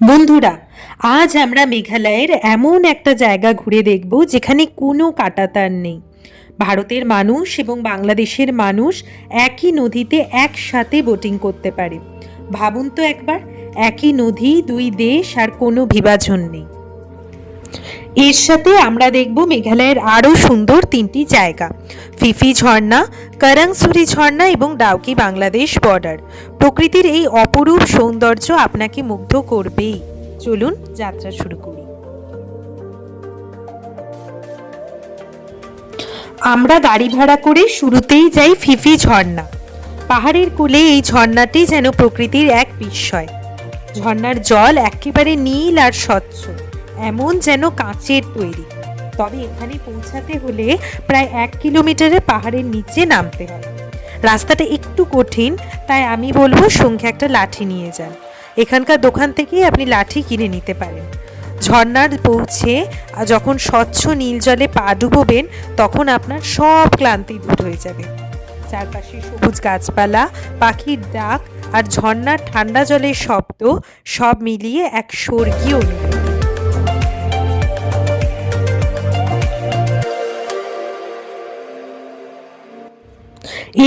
বন্ধুরা, আজ আমরা মেঘালয়ের এমন একটা জায়গা ঘুরে দেখব যেখানে কোনো কাঁটাতার নেই। ভারতের মানুষ এবং বাংলাদেশের মানুষ একই নদীতে একসাথে বোটিং করতে পারে। ভাবুন তো একবার, একই নদী, দুই দেশ, আর কোনো বিভাজন নেই। এর সাথে আমরা দেখব মেঘালয়ের আরও সুন্দর তিনটি জায়গা: ফিফি ঝর্ণা, করংসুরি ঝর্ণা এবং ডাউকি বাংলাদেশ বর্ডার। প্রকৃতির এই অপরূপ সৌন্দর্য আপনাকে মুগ্ধ করবেই। চলুন যাত্রা শুরু করি। আমরা গাড়ি ভাড়া করে শুরুতেই যাই ফিফি ঝর্ণা। পাহাড়ের কোলে এই ঝর্ণাটি যেন প্রকৃতির এক বিস্ময়। ঝর্ণার জল একেবারে নীল আর স্বচ্ছ, এমন যেন কাঁচের তৈরি। তবে এখানে পৌঁছাতে হলে প্রায় 1 কিলোমিটারের পাহাড়ের নিচে নামতে হয়। রাস্তাটা একটু কঠিন, তাই আমি বলবো সঙ্গে একটা লাঠি নিয়ে যান। এখানকার দোকান থেকেই আপনি লাঠি কিনে নিতে পারেন। ঝর্ণার পৌঁছে যখন স্বচ্ছ নীল জলে পা ডুবোবেন, তখন আপনার সব ক্লান্তি দূর হয়ে যাবে। চারপাশে সবুজ গাছপালা, পাখির ডাক আর ঝর্ণার ঠান্ডা জলের শব্দ, সব মিলিয়ে এক স্বর্গীয় অনুভূতি।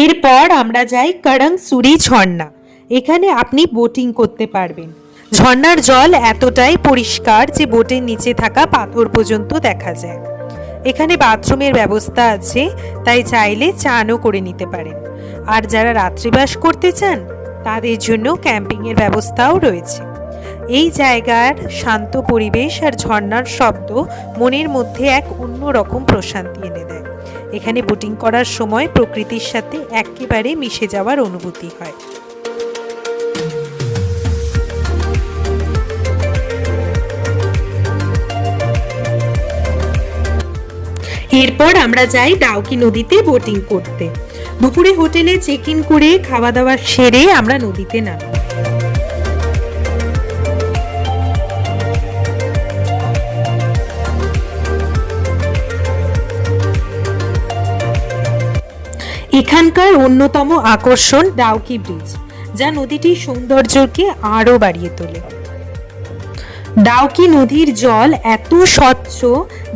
এরপর আমরা যাই করংসুরি ঝর্ণা। এখানে আপনি বোটিং করতে পারবেন। ঝর্ণার জল এতটাই পরিষ্কার যে বোটের নিচে থাকা পাথর পর্যন্ত দেখা যায়। এখানে বাথরুমের ব্যবস্থা আছে, তাই চাইলে চানও করে নিতে পারেন। আর যারা রাত্রিবাস করতে চান, তাদের জন্য ক্যাম্পিংয়ের ব্যবস্থাও রয়েছে। এই জায়গার শান্ত পরিবেশ আর ঝর্ণার শব্দ মনের মধ্যে এক অন্যরকম প্রশান্তি এনে দেয়। এখানে বোটিং করার সময় প্রকৃতির সাথে একেবারে মিশে যাওয়ার অনুভূতি হয়। এরপর আমরা যাই ডাউকি নদীতে বোটিং করতে। দুপুরে হোটেলে চেক ইন করে খাওয়া দাওয়া সেরে আমরা নদীতে নামি। এখানকার অন্যতম আকর্ষণ ডাউকি ব্রিজ, যা নদীটির সৌন্দর্যকে আরো বাড়িয়ে তোলে। ডাউকি নদীর জল এত স্বচ্ছ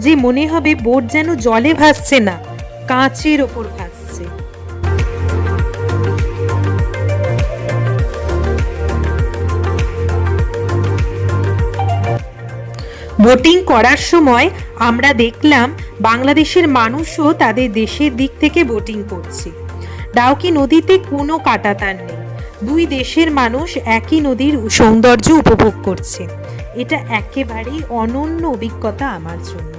যে মনে হবে বোট যেন জলে ভাসছে না, কাঁচের ওপর ভাসছে। বোটিং করার সময় আমরা দেখলাম বাংলাদেশের মানুষও তাদের দেশের দিক থেকে বোটিং করছে। ডাউকি নদীতে কোনো কাঁটাতার নেই, দুই দেশের মানুষ একই নদীর সৌন্দর্য উপভোগ করছে। এটা একেবারেই অনন্য অভিজ্ঞতা আমার জন্য।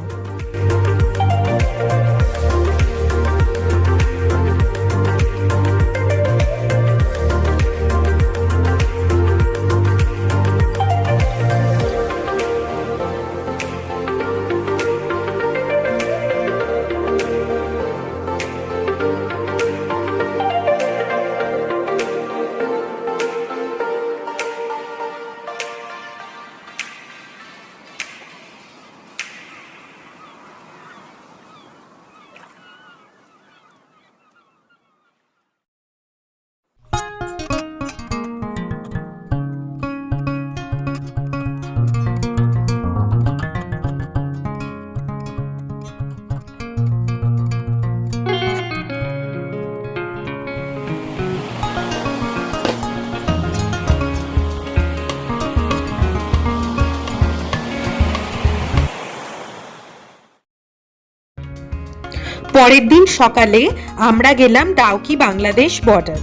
পরের দিন সকালে আমরা গেলাম ডাউকি বাংলাদেশ বর্ডার।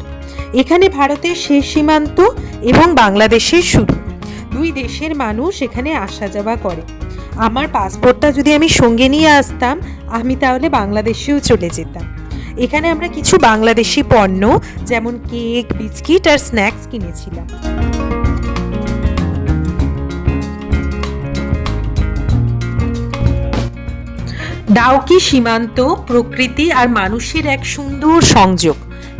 এখানে ভারতের শেষ সীমান্ত এবং বাংলাদেশের শুরু। দুই দেশের মানুষ এখানে আসা যাওয়া করে। আমার পাসপোর্টটা যদি আমি সঙ্গে নিয়ে আসতাম, আমি তাহলে বাংলাদেশেও চলে যেতাম। এখানে আমরা কিছু বাংলাদেশি পণ্য যেমন কেক, বিস্কিট আর স্ন্যাক্স কিনেছিলাম। ডাউকি সীমান্ত, প্রকৃতি আর মানুষের এক সুন্দর সংযোগ।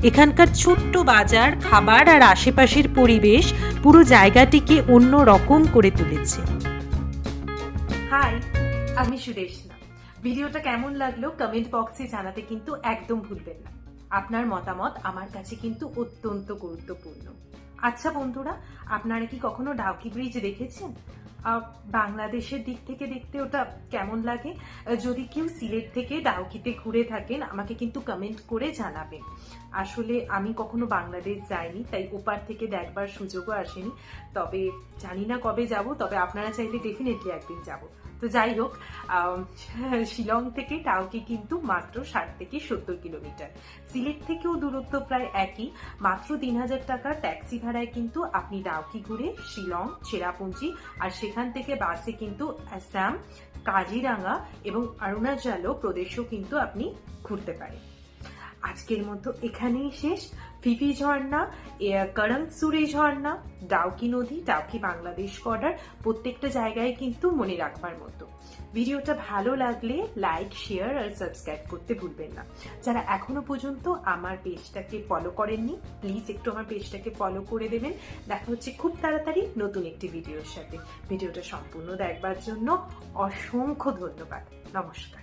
এখানকার ছোট্ট বাজার, খাবার আর আশেপাশের পরিবেশ পুরো জায়গাটিকে অন্য রকম করে তুলেছে। হাই, আমি সুদেশনা। ভিডিওটা কেমন লাগলো কমেন্ট বক্সে জানাতে কিন্তু একদম ভুলবেন না। আপনার মতামত আমার কাছে কিন্তু অত্যন্ত গুরুত্বপূর্ণ। আচ্ছা বন্ধুরা, আপনারা কি কখনো ডাউকি ব্রিজ দেখেছেন? বাংলাদেশের দিক থেকে দেখতে ওটা কেমন লাগে? যদি কেউ সিলেট থেকে ডাউকিতে ঘুরে থাকেন আমাকে কিন্তু কমেন্ট করে জানাবেন। আসলে আমি কখনো বাংলাদেশ যাইনি, তাই ওপার থেকে দেখবার সুযোগও আসেনি। তবে জানি না কবে যাব, তবে আপনারা চাইলে ডেফিনেটলি একদিন যাব। তো যাই হোক, শিলং থেকে ডাউকি কিন্তু মাত্র 60 থেকে 70 কিলোমিটার। সিলেট থেকেও দূরত্ব প্রায় একই। মাত্র 3000 টাকার ট্যাক্সি ভাড়ায় কিন্তু আপনি ডাউকি ঘুরে শিলং, চেরাপুঞ্জি আর সেখান থেকে বাসে কিন্তু আসাম, কাজিরাঙ্গা এবং অরুণাচল প্রদেশও কিন্তু আপনি ঘুরতে পারেন। আজকের মতো এখানেই শেষ। ফিফি ঝর্ণা, করংসুরি ঝর্ণা, ডাউকি নদী, ডাউকি বাংলাদেশ বর্ডার, প্রত্যেকটা জায়গায় কিন্তু মনে রাখবার মতো। ভিডিওটা ভালো লাগলে লাইক, শেয়ার আর সাবস্ক্রাইব করতে ভুলবেন না। যারা এখনো পর্যন্ত আমার পেজটাকে ফলো করেননি, প্লিজ একটু আমার পেজটাকে ফলো করে দেবেন। দেখা হচ্ছে খুব তাড়াতাড়ি নতুন একটি ভিডিওর সাথে। ভিডিওটা সম্পূর্ণ দেখবার জন্য অসংখ্য ধন্যবাদ। নমস্কার।